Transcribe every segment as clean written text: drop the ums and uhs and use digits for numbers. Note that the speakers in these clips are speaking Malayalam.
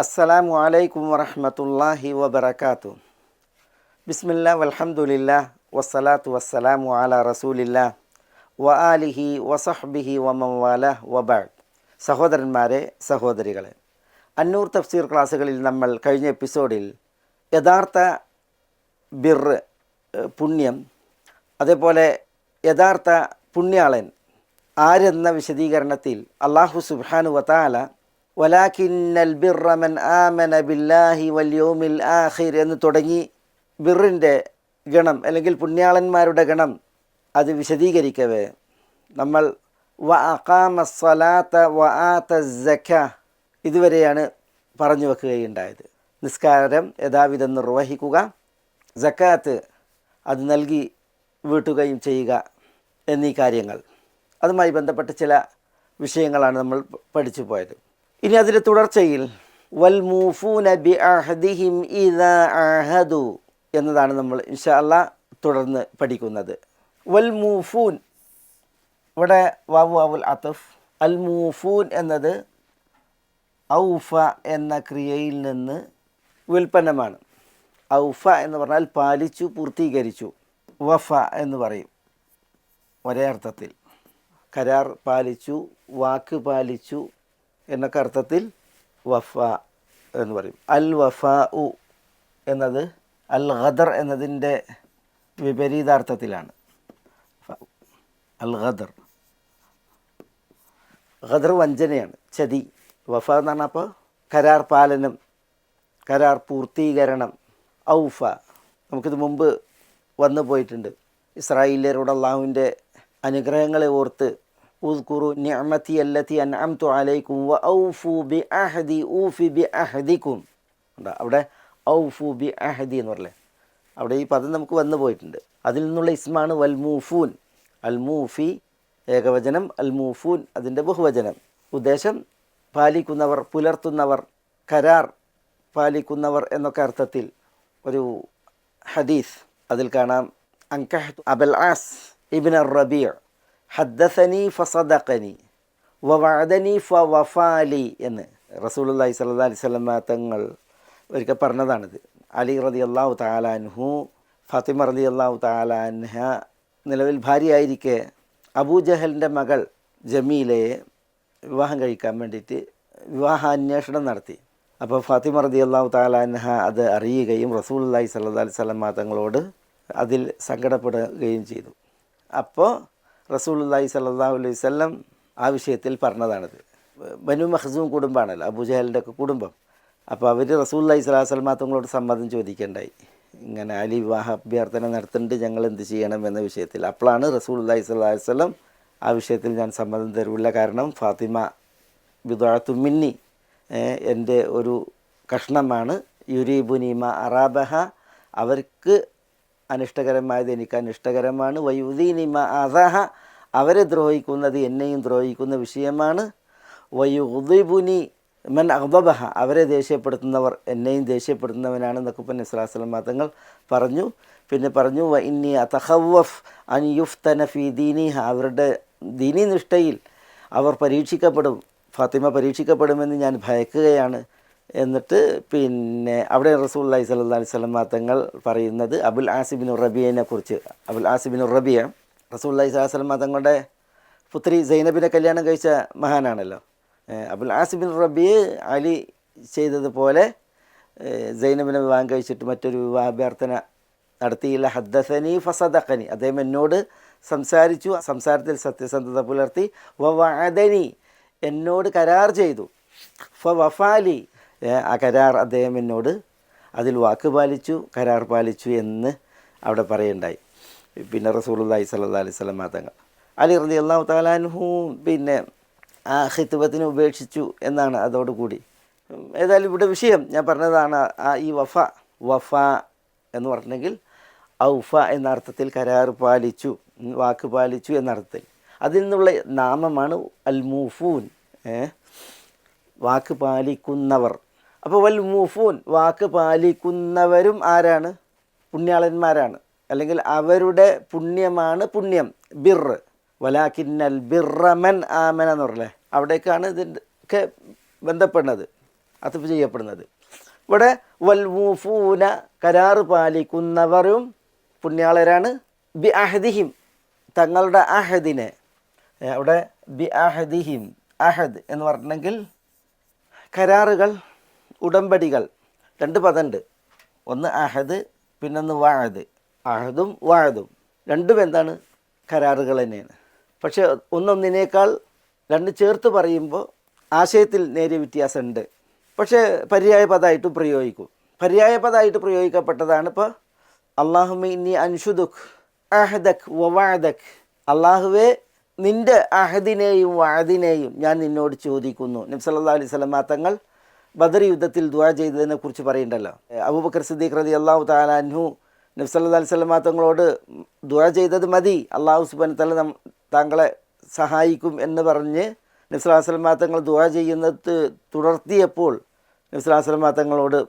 അസ്സലാമു അലൈക്കും വറഹ്മത്തുള്ളാഹി വബറകാതുഹു. ബിസ്മില്ലാ വൽഹംദുലില്ലാ വസ്സലാത്തു വസ്സലാമു അലാ റസൂലില്ലാ വ ആലിഹി വസഹ്ബിഹി വമൻ വാലാഹ് വബഅദ്. സഹോദരന്മാരെ, സഹോദരികളെ, അന്നൂർ തഫ്സീർ ക്ലാസ്സുകളിൽ നമ്മൾ കഴിഞ്ഞ എപ്പിസോഡിൽ യഥാർത്ഥ ബിർറ്, പുണ്യം, അതേപോലെ യഥാർത്ഥ പുണ്യാളൻ ആരെന്ന വിശദീകരണത്തിൽ അല്ലാഹു സുബ്ഹാനഹു വ തആല വലാകിന്നൽ ബിർറ മൻ ആമന ബില്ലാഹി വൽ യൗമിൽ ആഖിർ എന്ന് തുടങ്ങി ബിറിൻ്റെ ഗണം അല്ലെങ്കിൽ പുണ്യാളന്മാരുടെ ഗണം അത് വിശദീകരിക്കവേ നമ്മൾ വ അഖാമസ് സ്വലാത്ത വ ആതസ് സക്കാ ഇതുവരെയാണ് പറഞ്ഞു വെക്കുകയുണ്ടായത്. നിസ്കാരം യഥാവിധം നിർവഹിക്കുക, സക്കാത്ത് അത് നൽകി വീട്ടുകയും ചെയ്യുക എന്നീ കാര്യങ്ങൾ, അതുമായി ബന്ധപ്പെട്ട ചില വിഷയങ്ങളാണ് നമ്മൾ പഠിച്ചു പോയത്. ഇനി അതിൻ്റെ തുടർച്ചയിൽ വൽ മൂഫൂന ബി അഹദിഹിം ഇദാ അഹദു എന്നതാണ് നമ്മൾ ഇൻഷാ അല്ലാഹ് തുടർന്ന് പഠിക്കുന്നത്. വൽ മൂഫൂൻ, ഇവിടെ വാവു വാവുൽ അത്ഫ്. അൽ മൂഫൂൻ എന്നത് ഔഫ എന്ന ക്രിയയിൽ നിന്ന് ഉൽപ്പന്നമാണ്. ഔഫ എന്ന് പറഞ്ഞാൽ പാലിച്ചു, പൂർത്തീകരിച്ചു. വഫ എന്ന് പറയും ഒരേ അർത്ഥത്തിൽ. കരാർ പാലിച്ചു, വാക്ക് പാലിച്ചു എന്നൊക്കെ അർത്ഥത്തിൽ വഫ എന്ന് പറയും. അൽ വഫാ ഉ എന്നത് അൽ ഖദർ എന്നതിൻ്റെ വിപരീതാർത്ഥത്തിലാണ്. അൽ ഖദർ, ഖദർ വഞ്ചനയാണ്, ചതി. വഫ എന്ന് പറഞ്ഞാൽ അപ്പോൾ കരാർ പാലനം, കരാർ പൂർത്തീകരണം. ഔഫ നമുക്കിത് മുമ്പ് വന്നു പോയിട്ടുണ്ട്. ഇസ്രായേല്യരോട് അള്ളാഹുവിൻ്റെ അനുഗ്രഹങ്ങളെ ഓർത്ത് ഉദ്കുറു നിഅമതി അല്ലതി അൻഅംതു അലൈക്കും വ ഔഫു ബി അഹദി ഊഫി ബി അഹദിക്കും. അവിടെ ഔഫു ബി അഹദി എന്ന് പറയല്ലേ, അവിടെ ഈ പദം നമുക്ക് വന്നു പോയിട്ടുണ്ട്. അതിൽ നിന്നുള്ള ഇസ്മാണ് വൽ മൂഫൂൻ. അൽ മൂഫി ഏകവചനം, അൽ മൂഫൂൻ അതിൻ്റെ ബഹുവചനം. ഉദ്ദേശം പാലിക്കുന്നവർ, പുലർത്തുന്നവർ, കരാർ പാലിക്കുന്നവർ എന്നൊക്കെ അർത്ഥത്തിൽ. ഒരു ഹദീസ് അതിൽ കാണാം, അൻകഹ്തു അബൽ ആസ് ഇബ്ന റബീഅ ഹദ്ദസനി ഫസദഖനി വവഅദനി ഫവഫാലി എന്ന് റസൂലുള്ളാഹി സ്വല്ലല്ലാഹി അലൈഹി വസല്ലം തങ്ങൾ ഒരിക്കൽ പറഞ്ഞതാണിത്. അലി റളിയല്ലാഹു തആല അൻഹു, ഫാത്തിമ റളിയല്ലാഹു തആല അൻഹ നിലവിൽ ഭാര്യയായിരിക്കെ അബൂജഹലിൻ്റെ മകൾ ജമീലയെ വിവാഹം കഴിക്കാൻ വേണ്ടിയിട്ട് വിവാഹാന്വേഷണം നടത്തി. അപ്പോൾ ഫാത്തിമ റളിയല്ലാഹു തആല അൻഹ അത് അറിയുകയും റസൂലുള്ളാഹി സ്വല്ലല്ലാഹി അലൈഹി വസല്ലം തങ്ങളോട് അതിൽ സങ്കടപ്പെടുകയും ചെയ്തു. അപ്പോൾ റസൂലുള്ളാഹി സ്വല്ലല്ലാഹു അലൈഹി വസല്ലം ആ വിഷയത്തിൽ പറഞ്ഞതാണിത്. ബനു മഖ്സൂം കുടുംബമാണല്ലോ, അബൂജഹലിൻ്റെ ഒക്കെ കുടുംബം. അപ്പോൾ അവർ റസൂലുള്ളാഹി സ്വല്ലല്ലാഹു അലൈഹി വസല്ലം തങ്ങളോട് സമ്മതം ചോദിക്കേണ്ടായി. ഇങ്ങനെ അലി വിവാഹ അഭ്യർത്ഥന നടത്തുന്നുണ്ട്, ഞങ്ങൾ എന്ത് ചെയ്യണം എന്ന വിഷയത്തിൽ. അപ്പോഴാണ് റസൂലുള്ളാഹി സ്വല്ലല്ലാഹു അലൈഹി വസല്ലം ആ വിഷയത്തിൽ ഞാൻ സമ്മതം തരില്ല, കാരണം ഫാത്തിമ ബിദ്അത്തു മിന്നി, എൻ്റെ ഒരു കഷ്ണമാണ്. യുരീബുനി മാ അറാബഹ, അവർക്ക് അനിഷ്ടകരമായത് എനിക്ക് അനിഷ്ടകരമാണ്. വയുദീനി മാ അദഹ, അവരെ ദ്രോഹിക്കുന്നത് എന്നെയും ദ്രോഹിക്കുന്ന വിഷയമാണ്. വയുഗ്ദിബുനി മൻ അഗ്ദബഹ, അവരെ ദേഷ്യപ്പെടുത്തുന്നവർ എന്നെയും ദേഷ്യപ്പെടുത്തുന്നവനാണ് എന്നൊക്കെ പിന്നെ നബി സ്വല്ലല്ലാഹു അലൈഹി വസല്ലം തങ്ങൾ പറഞ്ഞു. പിന്നെ പറഞ്ഞു വ ഇന്നി അതഖവ്വഫ് അൻ യുഫ്തന ഫീ ദീനിഹ, അവരുടെ ദീനി നിഷ്ഠയിൽ അവർ പരീക്ഷിക്കപ്പെടും, ഫാത്തിമ പരീക്ഷിക്കപ്പെടുമെന്ന് ഞാൻ ഭയക്കുകയാണ്. എന്നിട്ട് പിന്നെ അവിടെ റസൂലുള്ളാഹി സ്വല്ലല്ലാഹി അലൈഹി വസല്ലം തങ്ങൾ പറയുന്നത് അബുൽ ആസിബിൻ റബിയനെ കുറിച്ച്. അബുൽ ആസിബിൻ റബിയ റസൂലുള്ളാഹി സ്വല്ലല്ലാഹി അലൈഹി വസല്ലം തങ്ങളുടെ പുത്രി സൈനബിനെ കല്യാണം കഴിച്ച മഹാനാണല്ലോ. അബുൽ ആസിബിൻ റബിയ അലി ചെയ്തതുപോലെ സൈനബിനെ വിവാഹം കഴിച്ചിട്ട് മറ്റൊരു വിവാഹാഭ്യർത്ഥന നടത്തിയില്ല. ഹദ്ദസനി ഫസദഖനി, അദ്ദേഹം എന്നോട് സംസാരിച്ചു, സംസാരത്തിൽ സത്യസന്ധത പുലർത്തി. വവഅദനി, എന്നോട് കരാർ ചെയ്തു. ഫവഫാലി, ആ കരാർ അദ്ദേഹം എന്നോട് അതിൽ വാക്ക് പാലിച്ചു, കരാർ പാലിച്ചു എന്ന് അവിടെ പറയുണ്ടായി. പിന്നെ റസൂലുള്ളാഹി സ്വല്ലല്ലാഹി അലൈഹി വസല്ലം തങ്ങൾ അലി റളിയല്ലാഹു തആല അൻഹു പിന്നെ ആ ഖിത്ബത്തിനെ ഉപേക്ഷിച്ചു എന്നാണ് അതോടുകൂടി. ഏതായാലും ഇവിടെ വിഷയം ഞാൻ പറഞ്ഞതാണ്. ഈ വഫ എന്ന് പറഞ്ഞെങ്കിൽ ഔഫ എന്ന അർത്ഥത്തിൽ കരാർ പാലിച്ചു, വാക്ക് പാലിച്ചു എന്നർത്ഥത്തിൽ. അതിൽ നിന്നുള്ള നാമമാണ് അൽ മൂഫൂൻ, വാക്ക് പാലിക്കുന്നവർ. അപ്പോൾ വൽ മൂഫൂൻ, വാക്ക് പാലിക്കുന്നവരും ആരാണ്? പുണ്യാളന്മാരാണ്, അല്ലെങ്കിൽ അവരുടെ പുണ്യമാണ് പുണ്യം, ബിർ. വലാകിന്നൽ ബിർറ മൻ ആമന എന്ന് പറഞ്ഞല്ലേ, അവിടേക്കാണ് ഇതിൻ്റെ ഒക്കെ ബന്ധപ്പെടുന്നത്. അത്ഫ് ചെയ്യപ്പെടുന്നത്. ഇവിടെ വൽ മൂഫൂന കരാറ് പാലിക്കുന്നവരും പുണ്യാളരാണ്. ബി അഹദിഹിം തങ്ങളുടെ അഹദിനെ, അവിടെ ബി അഹദിഹിം അഹദ് എന്ന് പറഞ്ഞെങ്കിൽ കരാറുകൾ, ഉടമ്പടികൾ, രണ്ട് പദമുണ്ട്. ഒന്ന് അഹദ്, പിന്നൊന്ന് വാഅദ്. അഹദും വാഅദും രണ്ടും എന്താണ്? കരാറുകൾ തന്നെയാണ്. പക്ഷേ ഒന്നൊന്നിനേക്കാൾ രണ്ട് ചേർത്ത് പറയുമ്പോൾ ആശയത്തിൽ നേരിയ വ്യത്യാസമുണ്ട്. പക്ഷേ പര്യായ പദമായിട്ടും പ്രയോഗിക്കും. പര്യായ പദമായിട്ട് പ്രയോഗിക്കപ്പെട്ടതാണ് ഇപ്പോൾ അല്ലാഹുമ്മ ഇന്നി അൻഷുദുക് അഹദക് വവഅദക്. അള്ളാഹുവേ നിൻ്റെ അഹദിനെയും വഅദിനെയും ഞാൻ നിന്നോട് ചോദിക്കുന്നു. നബി സല്ലല്ലാഹു അലൈഹി വസല്ലം തങ്ങൾ ബദർ യുദ്ധത്തിൽ ദുആ ചെയ്തതിനെ കുറിച്ച് പറയുന്നുണ്ടല്ലോ. അബൂബക്കർ സിദ്ദീഖ് റളിയല്ലാഹു തആല അൻഹു നബി സല്ലല്ലാഹു അലൈഹി വസല്ലം തങ്ങളോട് ദുആ ചെയ്തത് മതി, അള്ളാഹു സുബ്ഹാനഹു വ തആല താങ്കളെ സഹായിക്കും എന്ന് പറഞ്ഞ് നബി സല്ലല്ലാഹു അലൈഹി വസല്ലം തങ്ങൾ ദുആ ചെയ്യുന്നത് തുടർത്തിയപ്പോൾ നബി സല്ലല്ലാഹു അലൈഹി വസല്ലം തങ്ങളോട്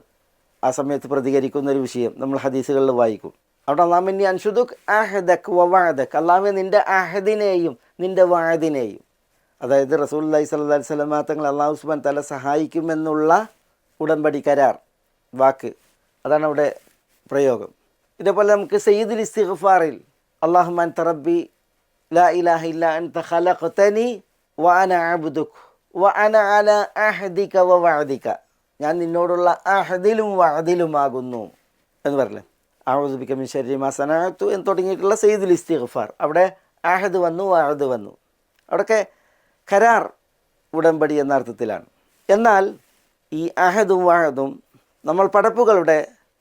ആ സമയത്ത് പ്രതികരിക്കുന്നൊരു വിഷയം നമ്മൾ ഹദീസുകളിൽ വായിക്കും. അവിടെ അല്ലാഹുമ്മ ഇന്നി അൻഷുദുക് അഹദക് വവഅദക്, അള്ളാഹുവേ നിൻ്റെ അഹദിനെയും നിൻ്റെ വഅദിനെയും, അതായത് റസൂലുള്ളാഹി സ്വല്ലല്ലാഹു അലൈഹി വസല്ലം തങ്ങൾ അള്ളാഹു സുബ്ഹാനഹു വ തആല സഹായിക്കുമെന്നുള്ള ഉടമ്പടി, കരാർ, വാക്ക്, അതാണ് അവിടെ പ്രയോഗം. ഇതേപോലെ നമുക്ക് സയ്യിദുൽ ഇസ്തിഗ്ഫാറിൽ അല്ലാഹുമ്മ അൻത റബ്ബി ലാ ഇലാഹ ഇല്ലാ അൻത ഖലഖതനി വ അന അബ്ദുക് വ അന അലാ അഹദിക വ വഅദിക, ഞാൻ നിന്നോടുള്ള അഹദിലും വഅദിലുമാകുന്നു എന്ന് പറഞ്ഞില്ലേ. അഊദു ബിക മിൻ ശർരി മാ സനഅതു എന്ന് തുടങ്ങിയിട്ടുള്ള സയ്യിദുൽ ഇസ്തിഗ്ഫാർ, അവിടെ അഹദ് വന്നു, വഅദ് വന്നു. അവിടെയൊക്കെ കരാർ, ഉടമ്പടി എന്ന അർത്ഥത്തിലാണ്. എന്നാൽ ഈ അഹദും വഅദും നമ്മൾ പടപ്പുകളുടെ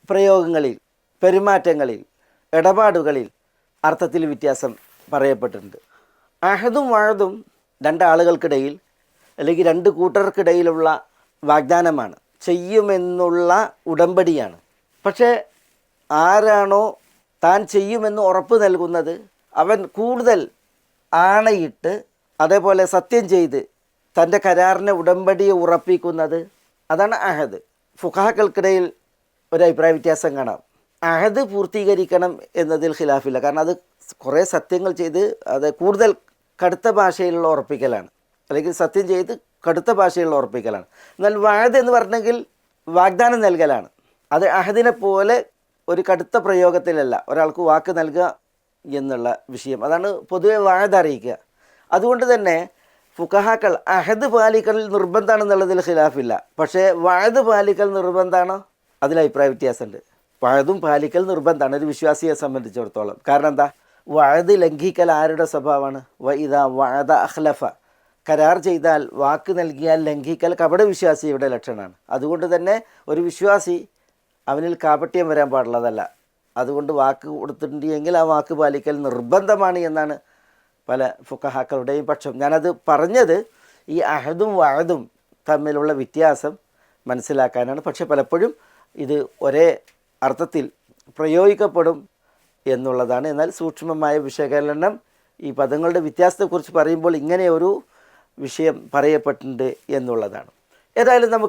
പ്രയോഗങ്ങളിൽ, പെരുമാറ്റങ്ങളിൽ, ഇടപാടുകളിൽ അർത്ഥത്തിൽ വ്യത്യാസം പറയപ്പെട്ടിട്ടുണ്ട്. അഹദും വഅദും രണ്ടാളുകൾക്കിടയിൽ അല്ലെങ്കിൽ രണ്ട് കൂട്ടർക്കിടയിലുള്ള വാഗ്ദാനമാണ്, ചെയ്യുമെന്നുള്ള ഉടമ്പടിയാണ്. പക്ഷേ ആരാണോ താൻ ചെയ്യുമെന്ന് ഉറപ്പ് നൽകുന്നത് അവൻ കൂടുതൽ ആണയിട്ട് അതേപോലെ സത്യം ചെയ്ത് തൻ്റെ കരാറിനെ, ഉടമ്പടിയെ ഉറപ്പിക്കുന്നത്, അതാണ് അഹദ്. ഫുഖഹാക്കൾക്കിടയിൽ ഒരു അഭിപ്രായ വ്യത്യാസം കാണാം. അഹദ് പൂർത്തീകരിക്കണം എന്നതിൽ ഖിലാഫില്ല. കാരണം അത് കുറേ സത്യങ്ങൾ ചെയ്ത് അത് കൂടുതൽ കടുത്ത ഭാഷയിലുള്ള ഉറപ്പിക്കലാണ്, അല്ലെങ്കിൽ സത്യം ചെയ്ത് കടുത്ത ഭാഷയിലുള്ള ഉറപ്പിക്കലാണ്. എന്നാൽ വഅദ് എന്ന് പറഞ്ഞെങ്കിൽ വാഗ്ദാനം നൽകലാണ്. അത് അഹദിനെ പോലെ ഒരു കടുത്ത പ്രയോഗത്തിലല്ല, ഒരാൾക്ക് വാക്ക് നൽകുക എന്നുള്ള വിഷയം, അതാണ് പൊതുവെ വഅദ് അറിയിക്കുക. അതുകൊണ്ട് തന്നെ ഫുഖഹാക്കൾ അഹദ് പാലിക്കൽ നിർബന്ധമാണെന്നുള്ളതിൽ ഖിലാഫില്ല. പക്ഷേ വഅദ് പാലിക്കൽ നിർബന്ധമാണോ? അതിൽ അഭിപ്രായ വ്യത്യാസമുണ്ട്. വഅദും പാലിക്കൽ നിർബന്ധമാണ് ഒരു വിശ്വാസിയെ സംബന്ധിച്ചിടത്തോളം. കാരണം എന്താ? വഅദ് ലംഘിക്കൽ ആരുടെ സ്വഭാവമാണ്? വഇദാ വഅദ അഖ്ലഫ, കരാർ ചെയ്താൽ, വാക്ക് നൽകിയാൽ ലംഘിക്കൽ കപട വിശ്വാസിയുടെ ലക്ഷണമാണ്. അതുകൊണ്ട് തന്നെ ഒരു വിശ്വാസി അവനിൽ കാപട്യം വരാൻ പാടുള്ളതല്ല. അതുകൊണ്ട് വാക്ക് കൊടുത്തിട്ടുണ്ടെങ്കിൽ ആ വാക്ക് പാലിക്കൽ നിർബന്ധമാണ് എന്നാണ് പല ഫുഖഹാക്കളുടെയും പക്ഷം. ഞാനത് പറഞ്ഞത് ഈ അഹദും വഅദും തമ്മിലുള്ള വ്യത്യാസം മനസ്സിലാക്കാനാണ്. പക്ഷെ പലപ്പോഴും ഇത് ഒരേ അർത്ഥത്തിൽ പ്രയോഗിക്കപ്പെടും എന്നുള്ളതാണ്. എന്നാൽ സൂക്ഷ്മമായ വിശകലനം ഈ പദങ്ങളുടെ വ്യത്യാസത്തെക്കുറിച്ച് പറയുമ്പോൾ ഇങ്ങനെ ഒരു വിഷയം പറയപ്പെട്ടിട്ടുണ്ട് എന്നുള്ളതാണ്. ഏതായാലും നമുക്ക്